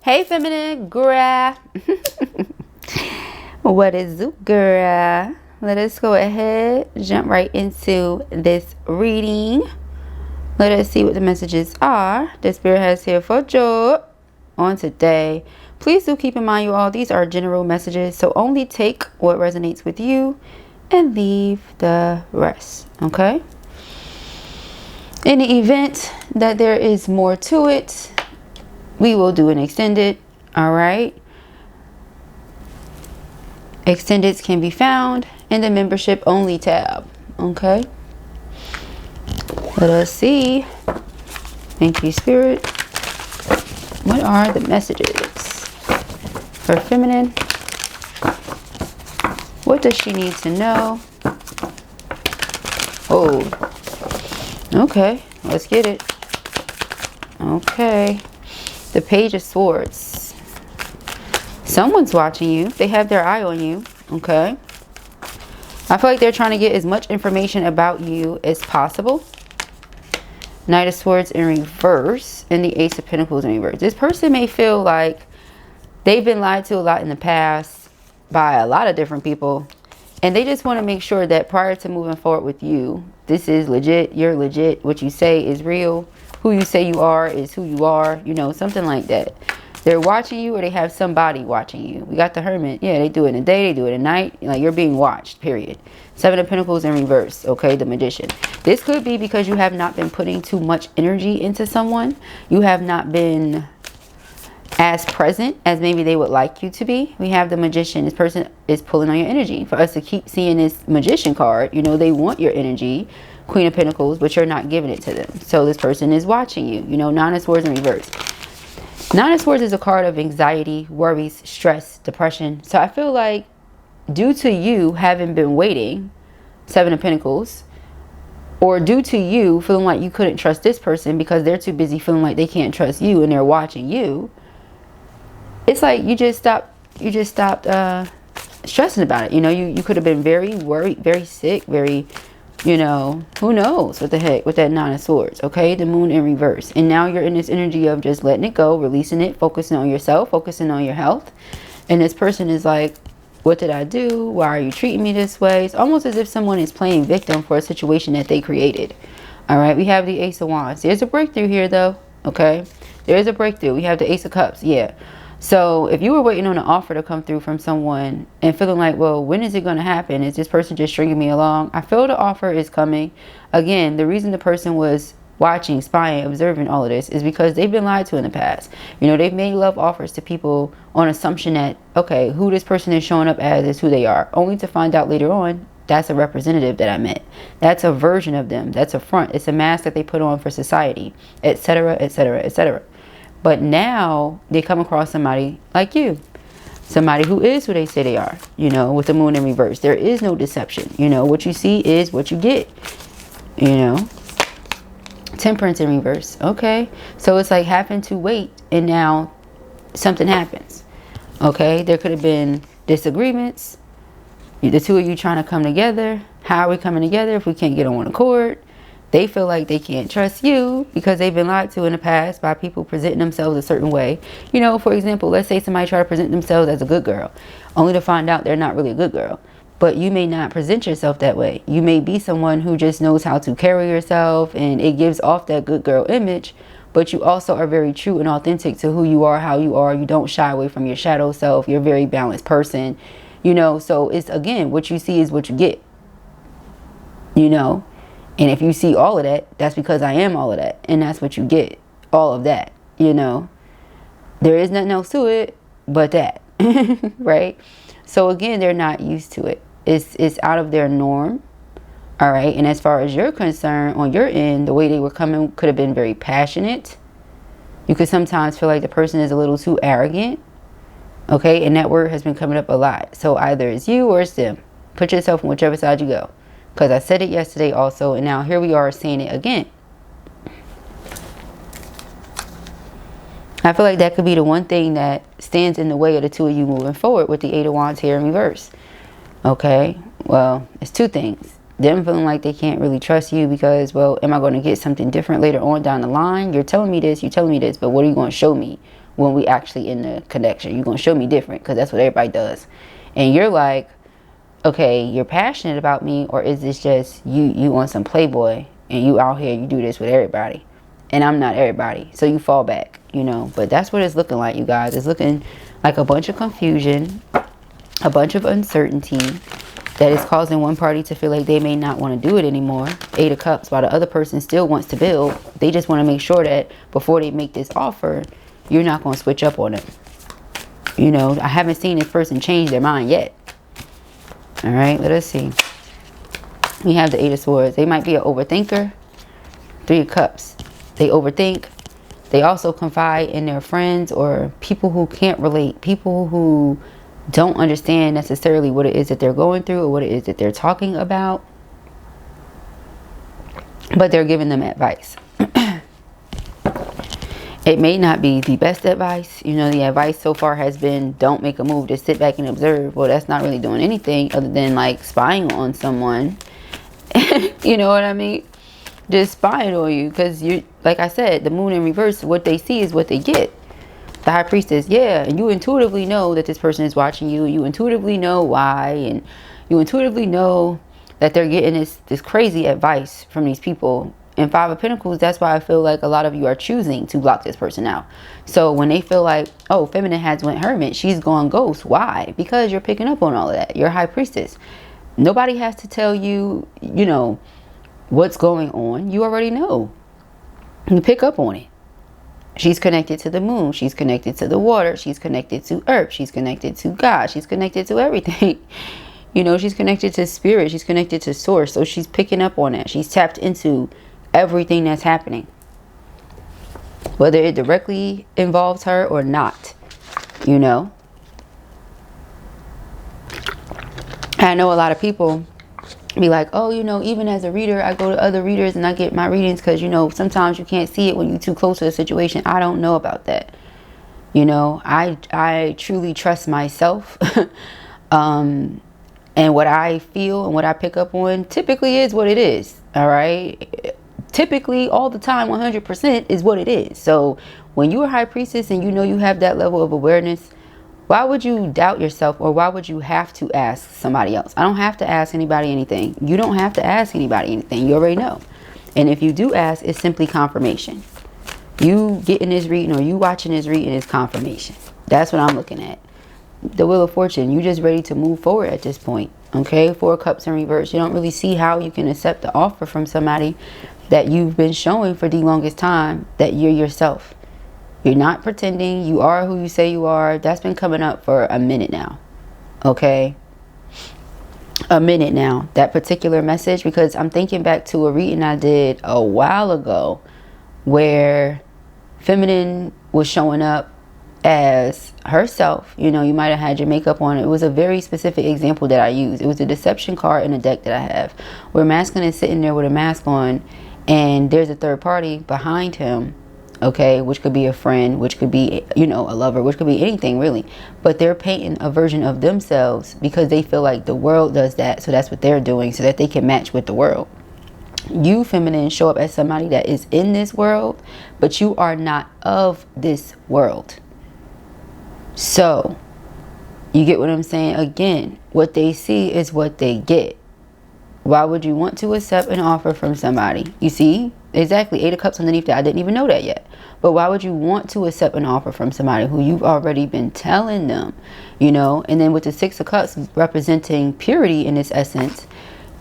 Hey feminine girl. What is up, girl? Let us go ahead, jump right into this reading. Let us see what the messages are the Spirit has here for you on today. Please do keep in mind, you all, these are general messages, so only take what resonates with you and leave the rest, okay? In the event that there is more to it, we will do an extended, all right? Extendeds can be found in the membership only tab, okay? Let us see. Thank you, Spirit. What are the messages for feminine? What does she need to know? Oh, okay, let's get it. Okay. The Page of Swords. Someone's watching you. They have their eye on you. Okay. I feel like they're trying to get as much information about you as possible. Knight of Swords in reverse. And the Ace of Pentacles in reverse. This person may feel like they've been lied to a lot in the past by a lot of different people. And they just want to make sure that prior to moving forward with you, this is legit. You're legit. What you say is real. Who you say you are is who you are, you know, something like that. They're watching you, or they have somebody watching you. We got the Hermit. Yeah, they do it in the day, they do it at night. Like, you're being watched, period. Seven of Pentacles in reverse, okay, the Magician. This could be because you have not been putting too much energy into someone. You have not been as present as maybe they would like you to be. We have the Magician. This person is pulling on your energy. For us to keep seeing this Magician card, you know, they want your energy. Queen of Pentacles, but you're not giving it to them. So this person is watching you. You know, Nine of Swords in reverse. Nine of Swords is a card of anxiety, worries, stress, depression. So I feel like due to you having been waiting, Seven of Pentacles, or due to you feeling like you couldn't trust this person because they're too busy feeling like they can't trust you and they're watching you, it's like you just stopped stressing about it. You know, you could have been very worried, very sick, very, you know, who knows what the heck with that Nine of Swords, okay? The Moon in reverse. And now you're in this energy of just letting it go, releasing it, focusing on yourself, focusing on your health. And this person is like, what did I do? Why are you treating me this way? It's almost as if someone is playing victim for a situation that they created. All right, we have the Ace of Wands. There's a breakthrough here, though, okay? There is a breakthrough. We have the Ace of Cups, yeah. So if you were waiting on an offer to come through from someone and feeling like, well, when is it going to happen? Is this person just stringing me along? I feel the offer is coming. Again, the reason the person was watching, spying, observing all of this is because they've been lied to in the past. You know, they've made love offers to people on assumption that, okay, who this person is showing up as is who they are. Only to find out later on, that's a representative that I met. That's a version of them. That's a front. It's a mask that they put on for society, etc., etc., etc. But now they come across somebody like you. Somebody who is who they say they are. You know, with the Moon in reverse. There is no deception. You know, what you see is what you get. You know. Temperance in reverse. Okay. So it's like having to wait and now something happens. Okay. There could have been disagreements. The two of you trying to come together. How are we coming together if we can't get on one accord? They feel like they can't trust you because they've been lied to in the past by people presenting themselves a certain way. You know, for example, let's say somebody try to present themselves as a good girl, only to find out they're not really a good girl. But you may not present yourself that way. You may be someone who just knows how to carry yourself and it gives off that good girl image. But you also are very true and authentic to who you are, how you are. You don't shy away from your shadow self. You're a very balanced person. You know, so it's, again, what you see is what you get. You know. And if you see all of that, that's because I am all of that. And that's what you get. All of that. You know. There is nothing else to it but that. Right? So again, they're not used to it. It's out of their norm. Alright. And as far as you're concerned, on your end, the way they were coming could have been very passionate. You could sometimes feel like the person is a little too arrogant. Okay. And that word has been coming up a lot. So either it's you or it's them. Put yourself on whichever side you go. Because I said it yesterday also, and now here we are saying it again. I feel like that could be the one thing that stands in the way of the two of you moving forward with the Eight of Wands here in reverse. Okay, well, it's two things. Them feeling like they can't really trust you because, well, am I going to get something different later on down the line? You're telling me this, but what are you going to show me when we actually in the connection. You're going to show me different, because that's what everybody does. And you're like, okay, you're passionate about me, or is this just you on some playboy and you out here, you do this with everybody and I'm not everybody, so you fall back, you know. But that's what it's looking like, you guys. It's looking like a bunch of confusion, a bunch of uncertainty that is causing one party to feel like they may not want to do it anymore. 8 of Cups, while the other person still wants to build. They just want to make sure that before they make this offer, you're not going to switch up on it. You know, I haven't seen this person change their mind yet. All right, let us see. We have the 8 of Swords. They might be an overthinker. 3 of Cups. They overthink. They also confide in their friends or people who can't relate. People who don't understand necessarily what it is that they're going through or what it is that they're talking about. But they're giving them advice. It may not be the best advice. You know, the advice so far has been, don't make a move, just sit back and observe. Well, that's not really doing anything other than like spying on someone. You know what I mean? Just spying on you, because you, like I said, the moon in reverse, what they see is what they get. The High Priestess, yeah, and you intuitively know that this person is watching you. You intuitively know why, and you intuitively know that they're getting this crazy advice from these people. And 5 of Pentacles, that's why I feel like a lot of you are choosing to block this person out. So when they feel like, oh, Feminine has went hermit, she's gone ghost. Why? Because you're picking up on all of that. You're High Priestess. Nobody has to tell you, you know, what's going on. You already know. You pick up on it. She's connected to the moon. She's connected to the water. She's connected to earth. She's connected to God. She's connected to everything. You know, she's connected to spirit. She's connected to source. So she's picking up on that. She's tapped into everything that's happening, whether it directly involves her or not, you know. I know a lot of people be like, oh, you know, even as a reader, I go to other readers and I get my readings because, you know, sometimes you can't see it when you're too close to the situation. I don't know about that. You know, I truly trust myself. And what I feel and what I pick up on typically is what it is. All right. Typically, all the time, 100% is what it is. So when you're a High Priestess and you know you have that level of awareness, why would you doubt yourself, or why would you have to ask somebody else? I don't have to ask anybody anything. You don't have to ask anybody anything. You already know. And if you do ask, it's simply confirmation. You getting this reading or you watching this reading is confirmation. That's what I'm looking at. The Wheel of Fortune, you just ready to move forward at this point. Okay, 4 of Cups in reverse. You don't really see how you can accept the offer from somebody that you've been showing for the longest time that you're yourself. You're not pretending. You are who you say you are. That's been coming up for a minute now. Okay, a minute now, that particular message, because I'm thinking back to a reading I did a while ago where Feminine was showing up as herself. You know, you might have had your makeup on. It was a very specific example that I used. It was a deception card in a deck that I have where Masculine is sitting there with a mask on and there's a third party behind him, okay, which could be a friend, which could be, you know, a lover, which could be anything really, but they're painting a version of themselves because they feel like the world does that, so that's what they're doing so that they can match with the world. You, Feminine, show up as somebody that is in this world, but you are not of this world. So you get what I'm saying? Again, what they see is what they get. Why would you want to accept an offer from somebody? You see? Exactly. 8 of Cups underneath that. I didn't even know that yet. But why would you want to accept an offer from somebody who you've already been telling them, you know? And then with the 6 of Cups representing purity in this essence,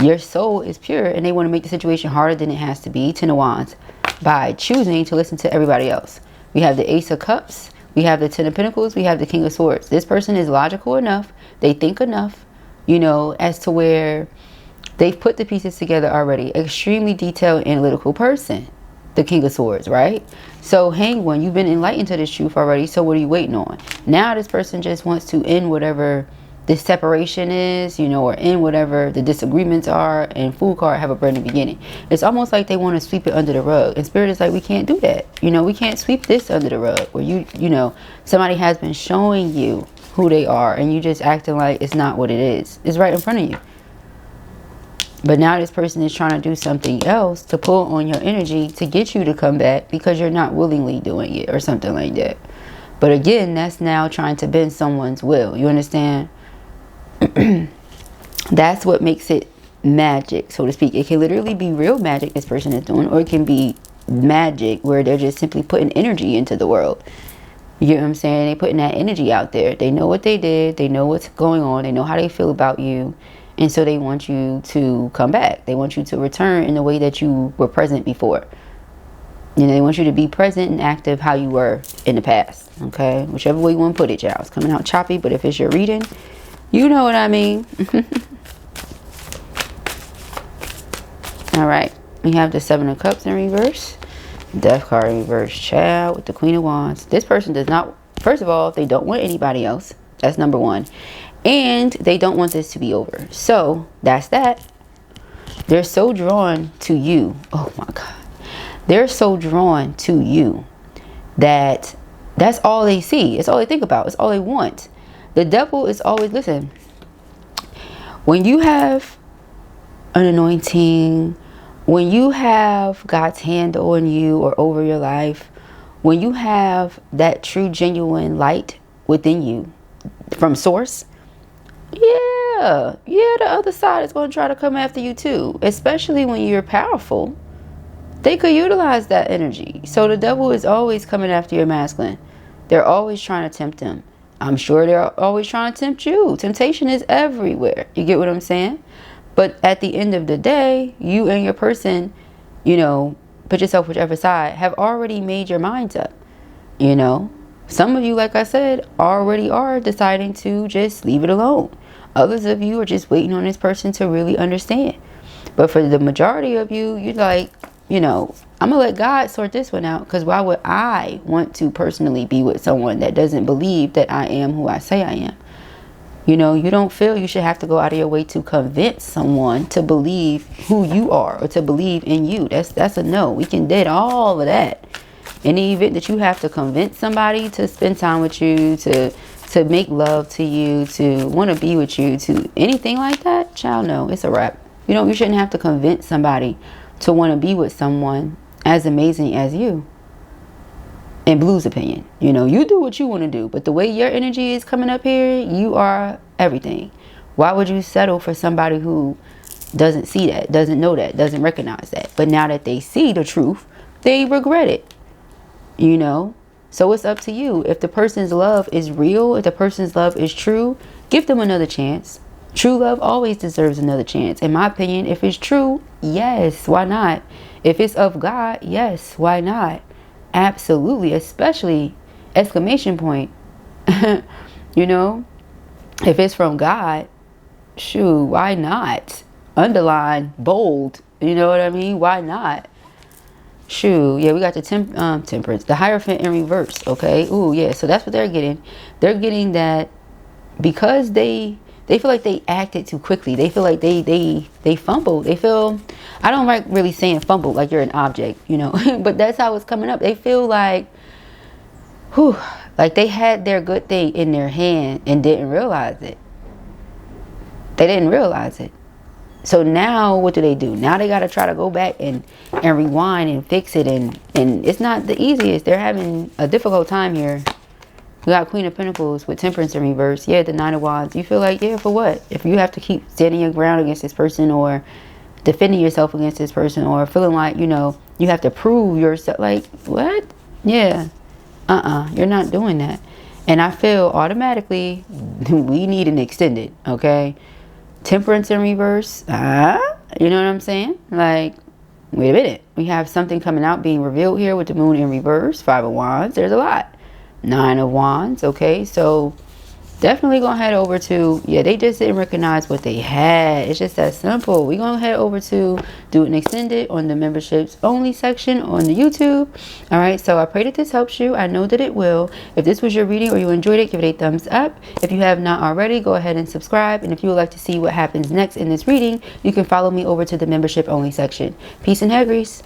your soul is pure and they want to make the situation harder than it has to be. 10 of Wands, by choosing to listen to everybody else. We have the Ace of Cups. We have the 10 of Pentacles. We have the King of Swords. This person is logical enough. They think enough, you know, as to where they've put the pieces together already. Extremely detailed, analytical person. The King of Swords, right? So hang one. You've been enlightened to this truth already. So what are you waiting on? Now this person just wants to end whatever this separation is, you know, or end whatever the disagreements are. And Fool card have a brand new beginning. It's almost like they want to sweep it under the rug. And Spirit is like, we can't do that. You know, we can't sweep this under the rug. Where you know, somebody has been showing you who they are and you just acting like it's not what it is. It's right in front of you. But now this person is trying to do something else to pull on your energy to get you to come back because you're not willingly doing it or something like that. But again, that's now trying to bend someone's will. You understand? That's what makes it magic, so to speak. It can literally be real magic this person is doing, or it can be magic where they're just simply putting energy into the world. You know what I'm saying? They putting that energy out there. They know what they did. They know what's going on. They know how they feel about you. And so they want you to come back. They want you to return in the way that you were present before. You know, they want you to be present and active how you were in the past. Okay? Whichever way you want to put it, y'all. It's coming out choppy, but if it's your reading, you know what I mean. All right. We have the Seven of Cups in reverse. Death card in reverse, child, with the Queen of Wands. This person does not, first of all, they don't want anybody else. That's number one. And they don't want this to be over. So that's that. They're so drawn to you. Oh my God. They're so drawn to you that that's all they see. It's all they think about. It's all they want. The devil is always, listen, when you have an anointing, when you have God's hand on you or over your life, when you have that true, genuine light within you from source, yeah, the other side is going to try to come after you too. Especially when you're powerful, they could utilize that energy. So the devil is always coming after your masculine. They're always trying to tempt him. I'm sure they're always trying to tempt you. Temptation is everywhere. You get what I'm saying? But at the end of the day, you and your person, you know, put yourself whichever side, have already made your minds up. You know, some of you, like I said, already are deciding to just leave it alone. Others of you are just waiting on this person to really understand. But for the majority of you, you're like, you know, I'm going to let God sort this one out. Because why would I want to personally be with someone that doesn't believe that I am who I say I am? You know, you don't feel you should have to go out of your way to convince someone to believe who you are or to believe in you. That's a no. We can dead all of that. In the event that you have to convince somebody to spend time with you, to make love to you, to want to be with you, to anything like that, child, no, it's a wrap. You know, you shouldn't have to convince somebody to want to be with someone as amazing as you. In Blue's opinion, you know, you do what you want to do, but the way your energy is coming up here, you are everything. Why would you settle for somebody who doesn't see that, doesn't know that, doesn't recognize that? But now that they see the truth, they regret it, you know? So it's up to you. If the person's love is real, if the person's love is true, give them another chance. True love always deserves another chance. In my opinion, if it's true, yes, why not? If it's of God, yes, why not? Absolutely, especially exclamation point. You know, if it's from God, shoot, why not? Underline, bold, you know what I mean? Why not? Shoot, yeah, we got the temperance, the Hierophant in reverse, okay? Ooh, yeah, so that's what they're getting. They're getting that because they feel like they acted too quickly. They feel like they fumbled. They feel, I don't like really saying fumbled like you're an object, you know, but that's how it's coming up. They feel like, whew, like they had their good thing in their hand and didn't realize it. They didn't realize it. So now what do? Now they got to try to go back and rewind and fix it. And it's not the easiest. They're having a difficult time here. We got Queen of Pentacles with Temperance in reverse. Yeah, the Nine of Wands. You feel like, yeah, for what? If you have to keep standing your ground against this person or defending yourself against this person or feeling like, you know, you have to prove yourself. Like, what? Yeah. You're not doing that. And I feel automatically we need an extended, okay? Temperance in reverse. You know what I'm saying? Like, wait a minute. We have something coming out being revealed here with the Moon in reverse. Five of Wands. There's a lot. Nine of Wands. Okay, so definitely gonna head over to, yeah, they just didn't recognize what they had. It's just that simple. We're gonna head over to do an extended on the memberships only section on the YouTube. All right, so I pray that this helps you. I know that it will. If this was your reading or you enjoyed it, give it a thumbs up. If you have not already, go ahead and subscribe. And if you would like to see what happens next in this reading, you can follow me over to the membership only section. Peace and hair grease.